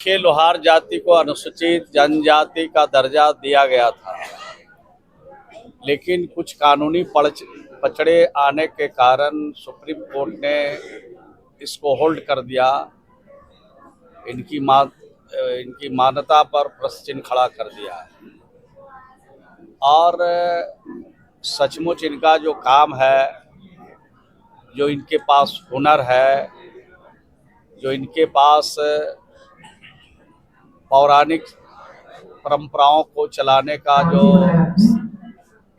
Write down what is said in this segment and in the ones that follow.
के लोहार जाति को अनुसूचित जनजाति का दर्जा दिया गया था, लेकिन कुछ कानूनी पचड़े आने के कारण सुप्रीम कोर्ट ने इसको होल्ड कर दिया। इनकी मान्यता पर प्रश्न चिन्ह खड़ा कर दिया है। और सचमुच इनका जो काम है, जो इनके पास हुनर है, जो इनके पास पौराणिक परंपराओं को चलाने का जो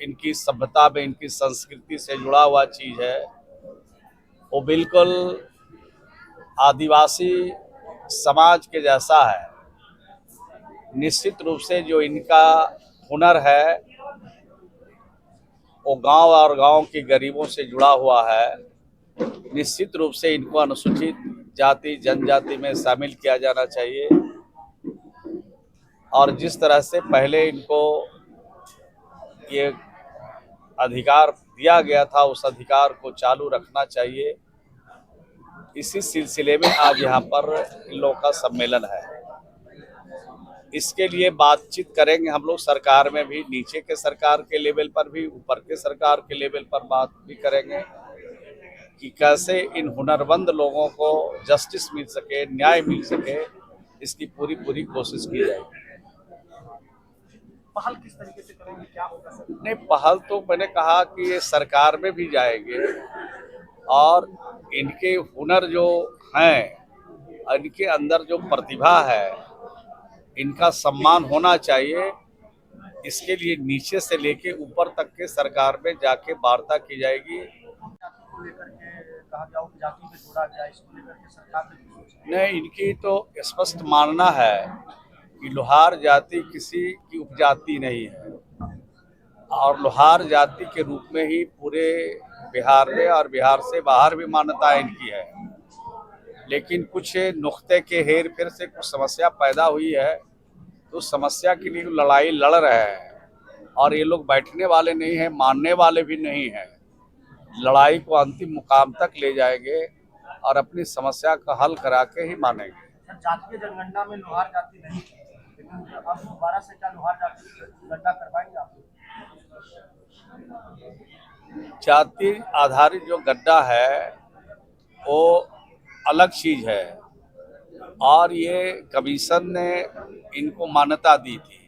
इनकी सभ्यता में, इनकी संस्कृति से जुड़ा हुआ चीज़ है, वो बिल्कुल आदिवासी समाज के जैसा है। निश्चित रूप से जो इनका हुनर है वो गांव और गांव के गरीबों से जुड़ा हुआ है। निश्चित रूप से इनको अनुसूचित जाति जनजाति में शामिल किया जाना चाहिए और जिस तरह से पहले इनको ये अधिकार दिया गया था उस अधिकार को चालू रखना चाहिए। इसी सिलसिले में आज यहाँ पर इन लोगों का सम्मेलन है। इसके लिए बातचीत करेंगे हम लोग सरकार में भी, नीचे के सरकार के लेवल पर भी, ऊपर के सरकार के लेवल पर बात भी करेंगे कि कैसे इन हुनरमंद लोगों को जस्टिस मिल सके, न्याय मिल सके। इसकी पूरी कोशिश की जाएगी। पहल किस तरीके से करेंगे, क्या होगा सर? नहीं, पहल तो मैंने कहा कि ये सरकार में भी जाएंगे और इनके हुनर जो हैं, इनके अंदर जो प्रतिभा है, इनका सम्मान होना चाहिए। इसके लिए नीचे से लेके ऊपर तक के सरकार में जाके वार्ता की जाएगी। को लेकर के कहा गया जाति में जोड़ा गया, इसको लेकर के सरकार ने नहीं, इनकी तो स्पष्ट मानना है कि लोहार जाति किसी की उपजाति नहीं है और लोहार जाति के रूप में ही पूरे बिहार में और बिहार से बाहर भी मान्यता इनकी है। लेकिन कुछ नुक्ते के हेर फेर से कुछ समस्या पैदा हुई है, तो उस समस्या के लिए लड़ाई लड़ रहे हैं और ये लोग बैठने वाले नहीं हैं, मानने वाले भी नहीं हैं। लड़ाई को अंतिम मुकाम तक ले जाएंगे और अपनी समस्या का हल करा के ही मानेंगे। जातीय जनगणना में लोहार जाति नहीं थी, लेकिन अब दोबारा से क्या लोहार जाति गणना करवाएंगे आप? जाति आधारित जो गड्ढा है वो अलग चीज है और ये कमीशन ने इनको मान्यता दी थी।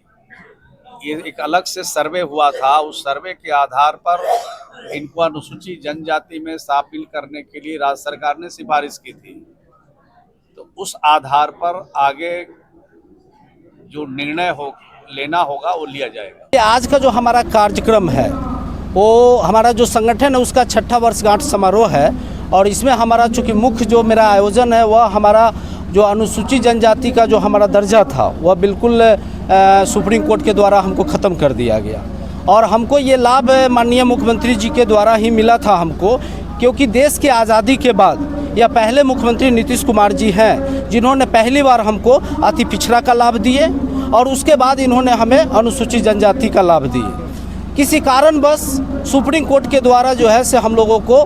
ये एक अलग से सर्वे हुआ था, उस सर्वे के आधार पर इनको अनुसूचित जनजाति में शामिल करने के लिए राज्य सरकार ने सिफारिश की थी। तो उस आधार पर आगे जो निर्णय लेना होगा वो लिया जाएगा। आज का जो हमारा कार्यक्रम है वो हमारा जो संगठन है उसका 6ठा वर्षगांठ समारोह है और इसमें हमारा चूँकि मुख्य जो मेरा आयोजन है वह हमारा जो अनुसूचित जनजाति का जो हमारा दर्जा था वह बिल्कुल सुप्रीम कोर्ट के द्वारा हमको ख़त्म कर दिया गया और हमको ये लाभ माननीय मुख्यमंत्री जी के द्वारा ही मिला था हमको, क्योंकि देश की आज़ादी के बाद यह पहले मुख्यमंत्री नीतीश कुमार जी हैं जिन्होंने पहली बार हमको अति पिछड़ा का लाभ दिए और उसके बाद इन्होंने हमें अनुसूचित जनजाति का लाभ दिए। किसी कारणवश सुप्रीम कोर्ट के द्वारा जो है से हम लोगों को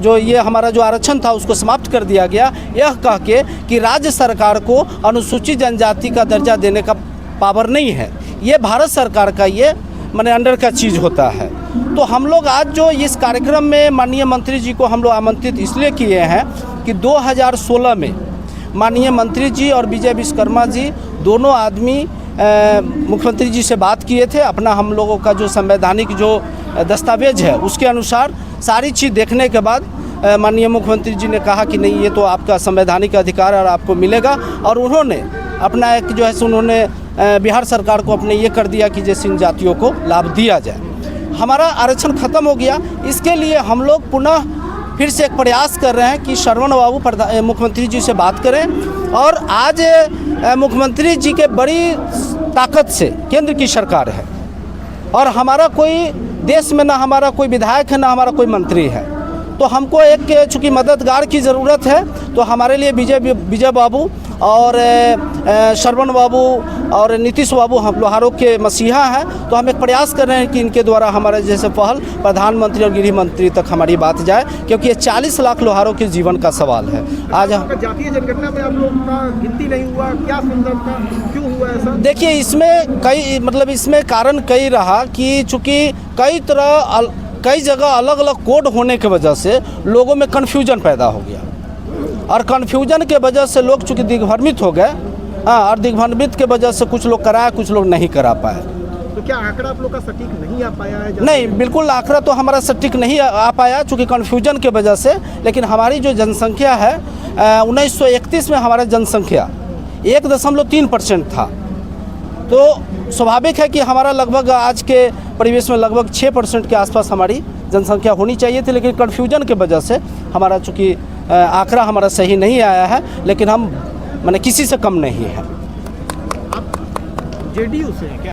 जो ये हमारा जो आरक्षण था उसको समाप्त कर दिया गया, यह कह के कि राज्य सरकार को अनुसूचित जनजाति का दर्जा देने का पावर नहीं है, ये भारत सरकार का ये माने अंडर का चीज़ होता है। तो हम लोग आज जो इस कार्यक्रम में माननीय मंत्री जी को हम लोग आमंत्रित इसलिए किए हैं कि 2016 में माननीय मंत्री जी और विजय विश्वकर्मा जी दोनों आदमी मुख्यमंत्री जी से बात किए थे। अपना हम लोगों का जो संवैधानिक जो दस्तावेज है उसके अनुसार सारी चीज़ देखने के बाद माननीय मुख्यमंत्री जी ने कहा कि नहीं, ये तो आपका संवैधानिक अधिकार और आपको मिलेगा और उन्होंने अपना एक जो है उन्होंने बिहार सरकार को अपने ये कर दिया कि जैसे इन जातियों को लाभ दिया जाए। हमारा आरक्षण ख़त्म हो गया। इसके लिए हम लोग पुनः फिर से एक प्रयास कर रहे हैं कि श्रवण बाबू मुख्यमंत्री जी से बात करें और आज मुख्यमंत्री जी के बड़ी ताकत से केंद्र की सरकार है और हमारा कोई देश में ना हमारा कोई विधायक है ना हमारा कोई मंत्री है, तो हमको एक चूँकि मददगार की ज़रूरत है। तो हमारे लिए विजय बाबू और श्रवण बाबू और नीतीश बाबू हम लोहारों के मसीहा हैं। तो हम एक प्रयास कर रहे हैं कि इनके द्वारा हमारे जैसे पहल प्रधानमंत्री और गृह मंत्री तक हमारी बात जाए, क्योंकि ये 40 लाख लोहारों के जीवन का सवाल है। आज जातीय जनगणना में आप लोग का गिनती नहीं हुआ, क्या सुंदरता, क्यों हुआ ऐसा? देखिए, इसमें कारण कई रहा कि चूँकि कई जगह अलग अलग कोड होने की वजह से लोगों में कन्फ्यूजन पैदा हो गया, और कन्फ्यूजन के वजह से लोग चूँकि दिग्भ्रमित हो गए। और दिग्भ्रमित के वजह से कुछ लोग कराए, कुछ लोग नहीं करा पाए। तो क्या आंकड़ा आप लोग का सटीक नहीं आ पाया है? नहीं, बिल्कुल आंकड़ा तो हमारा सटीक नहीं आ पाया चूँकि कन्फ्यूजन के वजह से। लेकिन हमारी जो जनसंख्या है 1931 में हमारा जनसंख्या 1.3% था। तो स्वाभाविक है कि हमारा लगभग आज के परिवेश में लगभग 6% के आसपास हमारी जनसंख्या होनी चाहिए थी। लेकिन कन्फ्यूजन के वजह से हमारा चूँकि आंकड़ा हमारा सही नहीं आया है, लेकिन हम किसी से कम नहीं है। आप जेडीयू से हैं क्या?